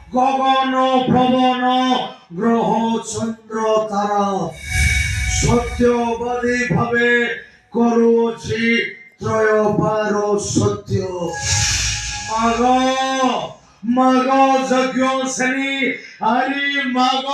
গগন ভবন গ্রহ চন্দ্র তারা সত্যবাদী ভাবে করুছি ত্রয়বার সত্য মাগ মাগ যজ্ঞ শ্রেণী হরি মাগ